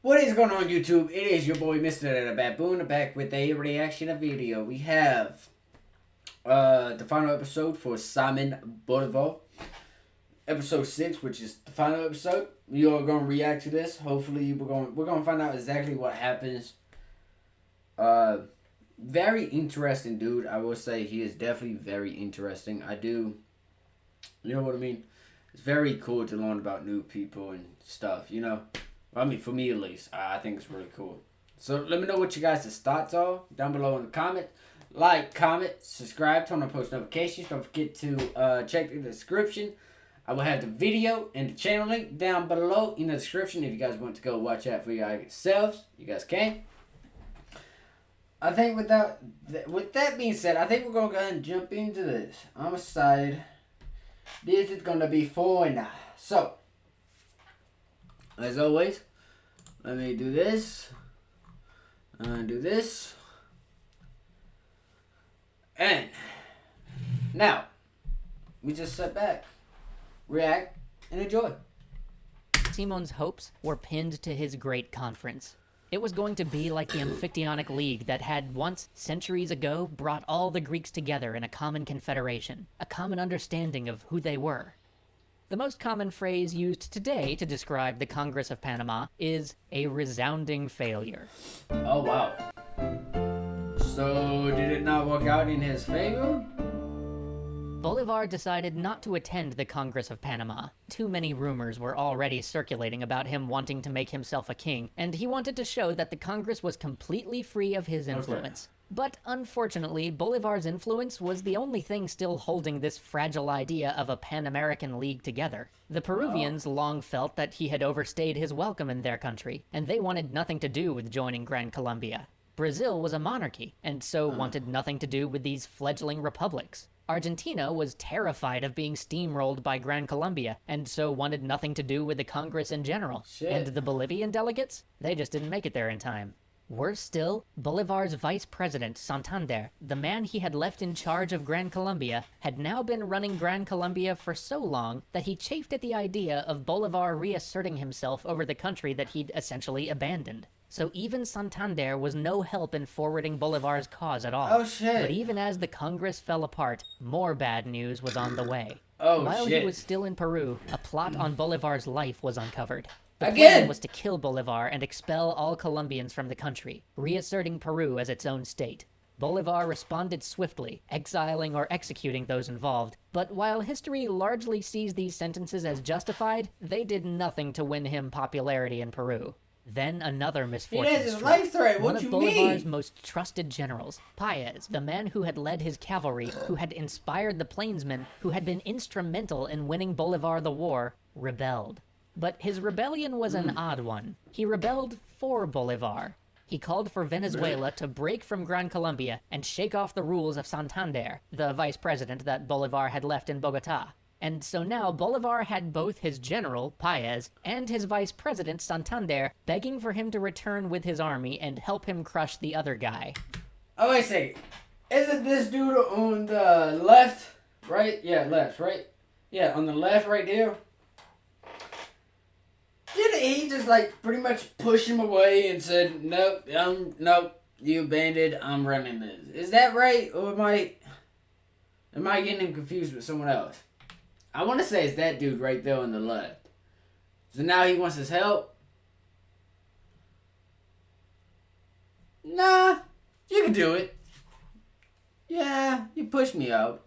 What is going on, YouTube? It is your boy MrBaboon back with a reaction video. We have the final episode for Simon Bolivar, episode 6, which is the final episode. We are gonna react to this. Hopefully, we're gonna find out exactly what happens. Very interesting dude. I will say he is definitely very interesting. You know what I mean? It's very cool to learn about new people and stuff. I mean, for me at least, I think it's really cool. So let me know what you guys' thoughts are down below in the comments. Like, comment, subscribe, turn on post notifications. Don't forget to check the description. I will have the video and the channel link down below in the description. If you guys want to go watch out for yourselves, you guys can. I think with that being said, I think we're going to go ahead and jump into this. I'm excited. This is going to be fun. So, as always, let me do this, and do this, and now, we just sit back, react, and enjoy. Simon's hopes were pinned to his great conference. It was going to be like the Amphictyonic League that had once, centuries ago, brought all the Greeks together in a common confederation, a common understanding of who they were. The most common phrase used today to describe the Congress of Panama is a resounding failure. Oh, wow. So, did it not work out in his favor? Bolivar decided not to attend the Congress of Panama. Too many rumors were already circulating about him wanting to make himself a king, and he wanted to show that the Congress was completely free of his influence. Okay. But unfortunately, Bolivar's influence was the only thing still holding this fragile idea of a Pan-American League together. The Peruvians long felt that he had overstayed his welcome in their country, and they wanted nothing to do with joining Gran Colombia. Brazil was a monarchy, and so wanted nothing to do with these fledgling republics. Argentina was terrified of being steamrolled by Gran Colombia, and so wanted nothing to do with the Congress in general. Shit. And the Bolivian delegates? They just didn't make it there in time. Worse still, Bolivar's vice president, Santander, the man he had left in charge of Gran Colombia, had now been running Gran Colombia for so long that he chafed at the idea of Bolivar reasserting himself over the country that he'd essentially abandoned. So even Santander was no help in forwarding Bolivar's cause at all. Oh, shit. But even as the Congress fell apart, more bad news was on the way. Oh, While shit. he was still in Peru, a plot on Bolivar's life was uncovered. The Again? plan was to kill Bolivar and expel all Colombians from the country, reasserting Peru as its own state. Bolivar responded swiftly, exiling or executing those involved, but while history largely sees these sentences as justified, they did nothing to win him popularity in Peru. Then another misfortune He has his struck. life threat. One What of you Bolivar's mean? most trusted generals, Paez, the man who had led his cavalry, who had inspired the plainsmen, who had been instrumental in winning Bolivar the war, rebelled. But his rebellion was an odd one. He rebelled for Bolivar. He called for Venezuela to break from Gran Colombia and shake off the rules of Santander, the vice president that Bolivar had left in Bogotá. And so now Bolivar had both his general, Paez, and his vice president, Santander, begging for him to return with his army and help him crush the other guy. Oh, wait a second. Isn't this dude on the left? Right? Yeah, left, right? Yeah, on the left right there. Didn't he just, pretty much push him away and said, nope, you bandit, I'm running this. Is that right? Or am I getting him confused with someone else? I want to say it's that dude right there on the left. So now he wants his help? Nah, you can do it. Yeah, you pushed me out.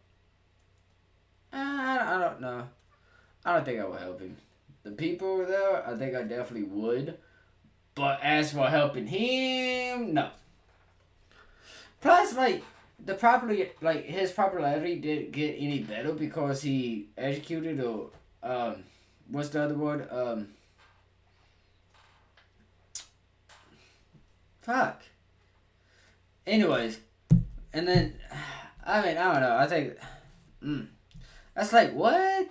I don't know. I don't think I would help him. The people over there, I think I definitely would. But as for helping him, no. Plus, his popularity didn't get any better because he executed or, what's the other word? Fuck. Anyways, and then, I don't know, I think, that's what?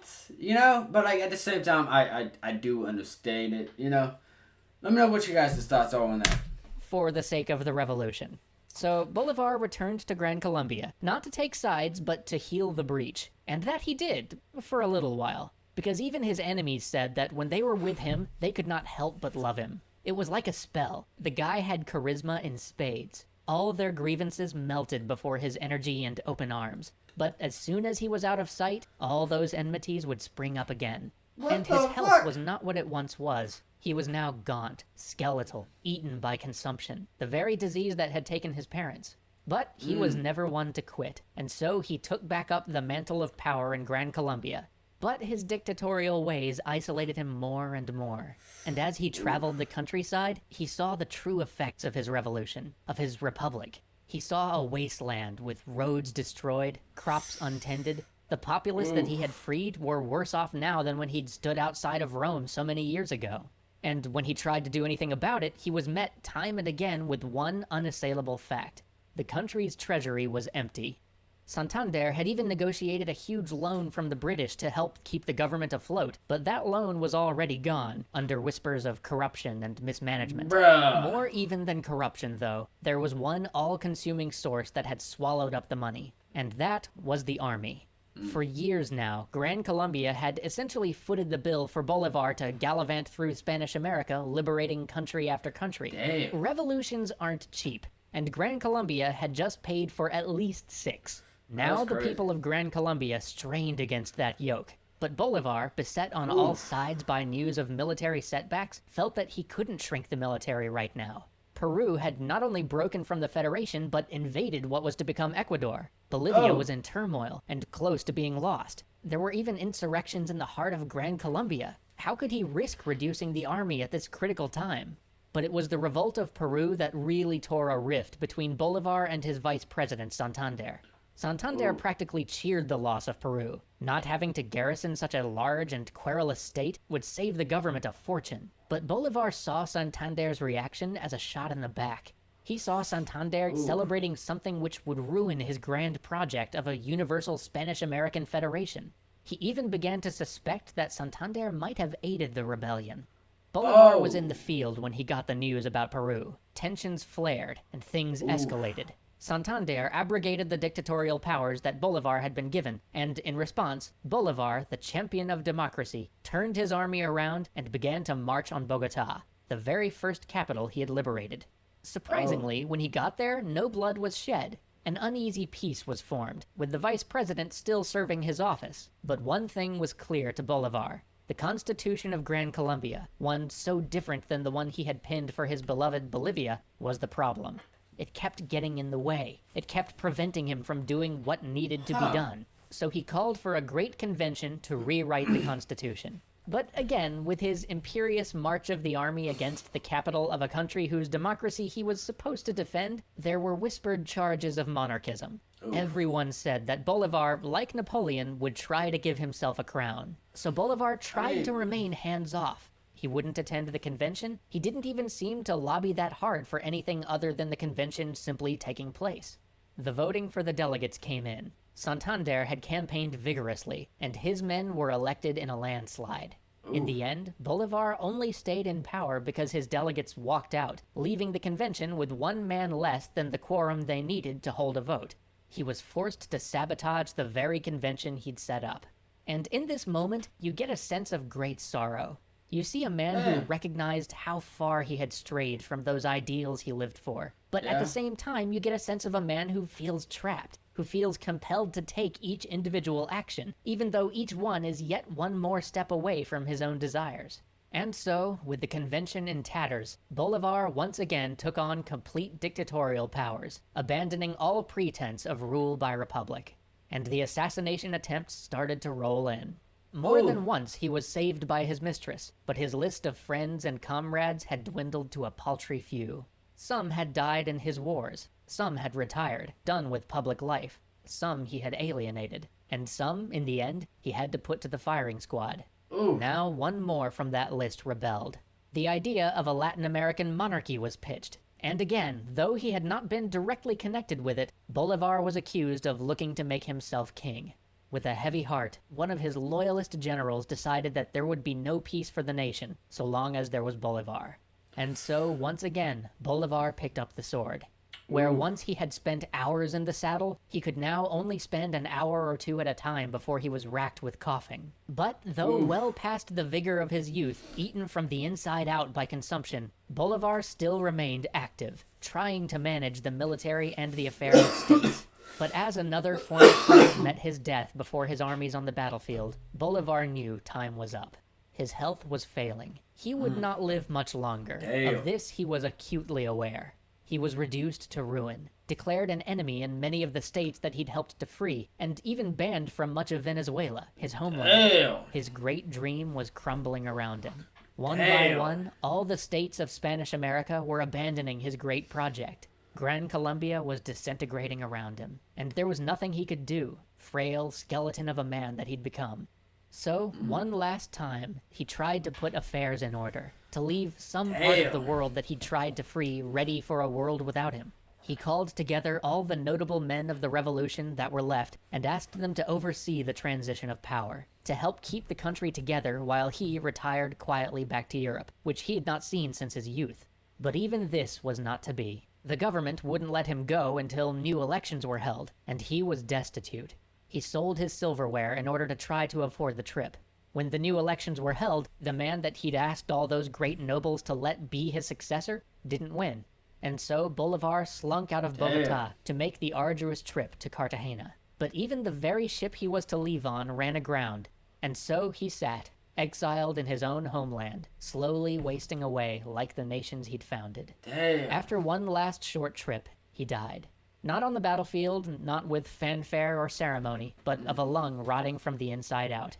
But at the same time, I do understand it, Let me know what you guys' thoughts are on that. For the sake of the revolution. So Bolivar returned to Gran Colombia, not to take sides, but to heal the breach. And that he did, for a little while. because even his enemies said that when they were with him, they could not help but love him. It was like a spell. The guy had charisma in spades. All their grievances melted before his energy and open arms. But as soon as he was out of sight, all those enmities would spring up again. And his health was not what it once was. He was now gaunt, skeletal, eaten by consumption, the very disease that had taken his parents. But he was never one to quit, and so he took back up the mantle of power in Gran Colombia. But his dictatorial ways isolated him more and more. And as he traveled the countryside, he saw the true effects of his revolution, of his republic. He saw a wasteland with roads destroyed, crops untended. The populace that he had freed were worse off now than when he'd stood outside of Rome so many years ago. And when he tried to do anything about it, he was met time and again with one unassailable fact. The country's treasury was empty. Santander had even negotiated a huge loan from the British to help keep the government afloat, but that loan was already gone, under whispers of corruption and mismanagement. Bruh. More even than corruption, though, there was one all-consuming source that had swallowed up the money, and that was the army. For years now, Gran Colombia had essentially footed the bill for Bolivar to gallivant through Spanish America, liberating country after country. Damn. Revolutions aren't cheap, and Gran Colombia had just paid for at least 6. Now the people of Gran Colombia strained against that yoke. But Bolivar, beset on all sides by news of military setbacks, felt that he couldn't shrink the military right now. Peru had not only broken from the Federation, but invaded what was to become Ecuador. Bolivia was in turmoil, and close to being lost. There were even insurrections in the heart of Gran Colombia. How could he risk reducing the army at this critical time? But it was the revolt of Peru that really tore a rift between Bolivar and his vice president, Santander. Santander practically cheered the loss of Peru. Not having to garrison such a large and querulous state would save the government a fortune. But Bolivar saw Santander's reaction as a shot in the back. He saw Santander celebrating something which would ruin his grand project of a universal Spanish-American federation. He even began to suspect that Santander might have aided the rebellion. Bolivar was in the field when he got the news about Peru. Tensions flared, and things escalated. Santander abrogated the dictatorial powers that Bolivar had been given, and in response, Bolivar, the champion of democracy, turned his army around and began to march on Bogotá, the very first capital he had liberated. Surprisingly, when he got there, no blood was shed. An uneasy peace was formed, with the vice president still serving his office. But one thing was clear to Bolivar. The Constitution of Gran Colombia, one so different than the one he had pinned for his beloved Bolivia, was the problem. It kept getting in the way. It kept preventing him from doing what needed to be done. So he called for a great convention to rewrite the Constitution. But again, with his imperious march of the army against the capital of a country whose democracy he was supposed to defend, there were whispered charges of monarchism. Everyone said that Bolivar, like Napoleon, would try to give himself a crown. So Bolivar tried to remain hands-off. He wouldn't attend the convention. He didn't even seem to lobby that hard for anything other than the convention simply taking place. The voting for the delegates came in. Santander had campaigned vigorously, and his men were elected in a landslide. In the end, Bolivar only stayed in power because his delegates walked out, leaving the convention with one man less than the quorum they needed to hold a vote. He was forced to sabotage the very convention he'd set up. And in this moment, you get a sense of great sorrow. You see a man who recognized how far he had strayed from those ideals he lived for. But at the same time, you get a sense of a man who feels trapped, who feels compelled to take each individual action, even though each one is yet one more step away from his own desires. And so, with the convention in tatters, Bolivar once again took on complete dictatorial powers, abandoning all pretense of rule by republic. And the assassination attempts started to roll in. More than once he was saved by his mistress, but his list of friends and comrades had dwindled to a paltry few. Some had died in his wars, some had retired, done with public life, some he had alienated, and some, in the end, he had to put to the firing squad. Now one more from that list rebelled. The idea of a Latin American monarchy was pitched, and again, though he had not been directly connected with it, Bolivar was accused of looking to make himself king. With a heavy heart, one of his loyalist generals decided that there would be no peace for the nation so long as there was Bolivar. And so, once again, Bolivar picked up the sword. where Ooh. once he had spent hours in the saddle, he could now only spend an hour or two at a time before he was racked with coughing. But though Ooh. well past the vigor of his youth, eaten from the inside out by consumption, Bolivar still remained active, trying to manage the military and the affairs of states. But as another former friend met his death before his armies on the battlefield, Bolivar knew time was up. His health was failing. He would not live much longer. Damn. Of this he was acutely aware. He was reduced to ruin, declared an enemy in many of the states that he'd helped to free, and even banned from much of Venezuela, his homeland. Damn. His great dream was crumbling around him. One by Damn. one, all the states of Spanish America were abandoning his great project. Gran Colombia was disintegrating around him, and there was nothing he could do, frail skeleton of a man that he'd become. So, one last time, he tried to put affairs in order, to leave some part of the world that he'd tried to free ready for a world without him. He called together all the notable men of the revolution that were left and asked them to oversee the transition of power, to help keep the country together while he retired quietly back to Europe, which he had not seen since his youth. But even this was not to be. The government wouldn't let him go until new elections were held, and he was destitute. He sold his silverware in order to try to afford the trip. When the new elections were held, the man that he'd asked all those great nobles to let be his successor didn't win. And so Bolivar slunk out of Bogota to make the arduous trip to Cartagena. But even the very ship he was to leave on ran aground, and so he sat, exiled in his own homeland, slowly wasting away like the nations he'd founded. Damn. After one last short trip, he died. Not on the battlefield, not with fanfare or ceremony, but of a lung rotting from the inside out.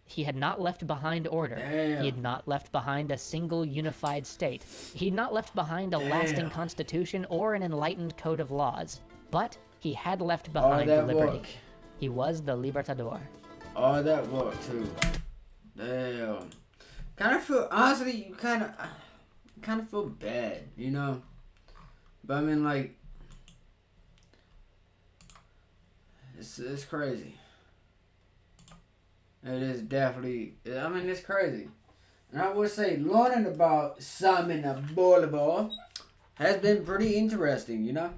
He had not left behind order. Damn. He had not left behind a single unified state. He had not left behind a lasting constitution or an enlightened code of laws. But he had left behind liberty. Work. He was the Libertador. All that work too. Damn. Kind of feel, honestly, you kind of feel bad, you know. But I mean, like, it's crazy. It is definitely, I mean, it's crazy. And I would say learning about Simon Bolivar has been pretty interesting, you know.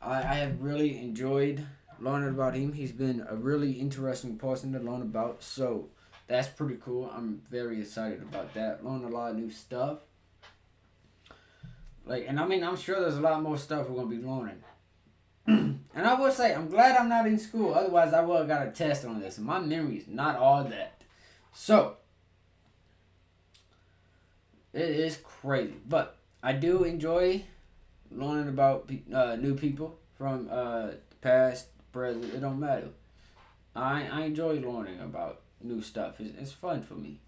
I have really enjoyed learning about him. He's been a really interesting person to learn about, so that's pretty cool. I'm very excited about that. Learn a lot of new stuff. Like, and I mean, I'm sure there's a lot more stuff we're gonna be learning. And I will say, I'm glad I'm not in school. Otherwise, I would have got a test on this. And my memory is not all that. So, it is crazy. But I do enjoy learning about new people from past, present. It don't matter. I enjoy learning about new stuff. It's fun for me.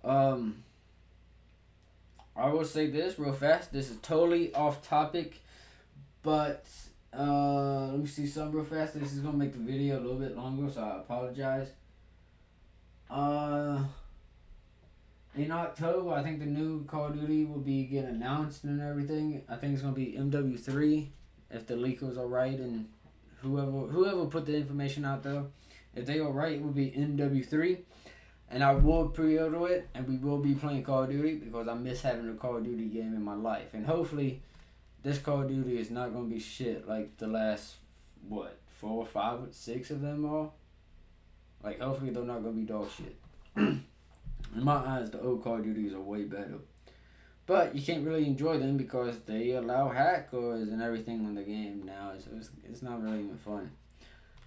I will say this real fast. This is totally off topic. But let me see something real fast. This is gonna make the video a little bit longer, so I apologize. In October, I think the new Call of Duty will be getting announced and everything. I think it's gonna be MW3, if the leakers are right and whoever put the information out there, if they are right, it will be MW3. And I will pre-order it, and we will be playing Call of Duty because I miss having a Call of Duty game in my life, and hopefully this Call of Duty is not going to be shit like the last, 4, 5, 6 of them all? Like, hopefully they're not going to be dog shit. In my eyes, the old Call of Duties are way better. But you can't really enjoy them because they allow hackers and everything on the game now. So it's not really even fun.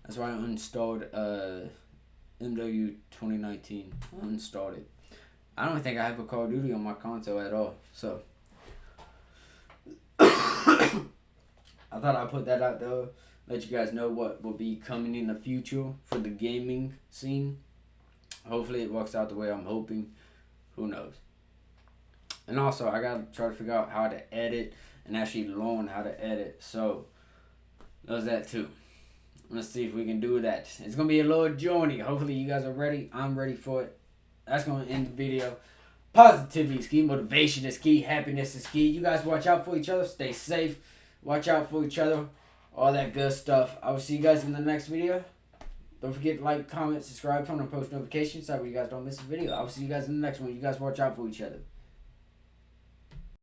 That's why I uninstalled MW 2019. I uninstalled it. I don't think I have a Call of Duty on my console at all. So I thought I'd put that out there, let you guys know what will be coming in the future for the gaming scene. Hopefully it works out the way I'm hoping. Who knows? And also, I gotta try to figure out how to edit and actually learn how to edit. So, there's that too. Let's see if we can do that. It's gonna be a little journey. Hopefully you guys are ready. I'm ready for it. That's gonna end the video. Positivity is key. Motivation is key. Happiness is key. You guys watch out for each other. Stay safe. Watch out for each other. All that good stuff. I will see you guys in the next video. Don't forget to like, comment, subscribe, turn on post notifications so you guys don't miss a video. I will see you guys in the next one. You guys watch out for each other.